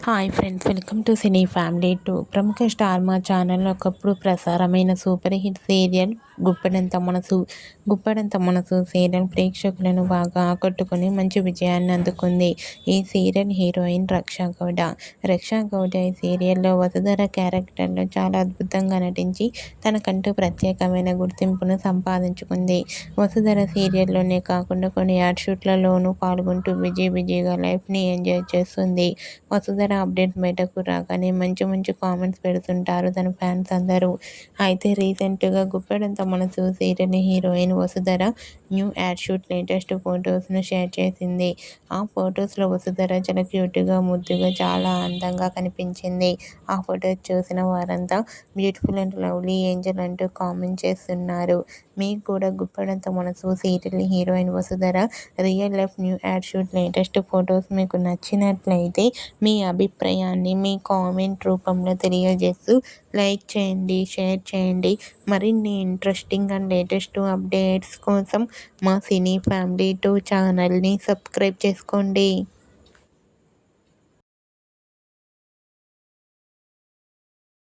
Hi friends, welcome to cine family two. ప్రముఖ star మా ఛానల్లో ఒకప్పుడు ప్రసారమైన సూపర్ హిట్ సీరియల్ గుప్పడంత మనసు సీరియల్ ప్రేక్షకులను బాగా ఆకట్టుకుని మంచి విజయాన్ని అందుకుంది. ఈ సీరియల్ హీరోయిన్ రక్షా గౌడ. ఈ సీరియల్లో వసుధర క్యారెక్టర్లో చాలా అద్భుతంగా నటించి తనకంటూ ప్రత్యేకమైన గుర్తింపును సంపాదించుకుంది. వసుధర సీరియల్లోనే కాకుండా కొన్ని యాడ్ షూట్లలోనూ పాల్గొంటూ బిజీగా లైఫ్ని ఎంజాయ్ చేస్తుంది. వసుధర అప్డేట్ బయటకు రాగానే మంచి మంచి కామెంట్స్ పెడుతుంటారు తన ఫ్యాన్స్ అందరూ. అయితే రీసెంట్గా Guppedantha Manasu serial heroine Vasudhara new ad shoot latest ఫొటోస్ను షేర్ చేసింది. ఆ ఫొటోస్లో వసుధర చాలా క్యూట్గా, ముద్దుగా, చాలా అందంగా కనిపించింది. ఆ ఫొటోస్ చూసిన వారంతా బ్యూటిఫుల్ అండ్ లవ్లీ ఏంజల్ అంటూ కామెంట్ చేస్తున్నారు. మీకు కూడా Guppedantha Manasu serial heroine Vasudhara real life new ad shoot latest photos మీకు నచ్చినట్లయితే మీ అభిప్రాయాన్ని మీ కామెంట్ రూపంలో తెలియజేస్తూ లైక్ చేయండి, షేర్ చేయండి. మరిన్ని ఇంట్రెస్టింగ్ అండ్ లేటెస్ట్ అప్డేట్స్ కోసం మా సినీ ఫ్యామిలీ 2 ఛానల్ని సబ్స్క్రైబ్ చేసుకోండి.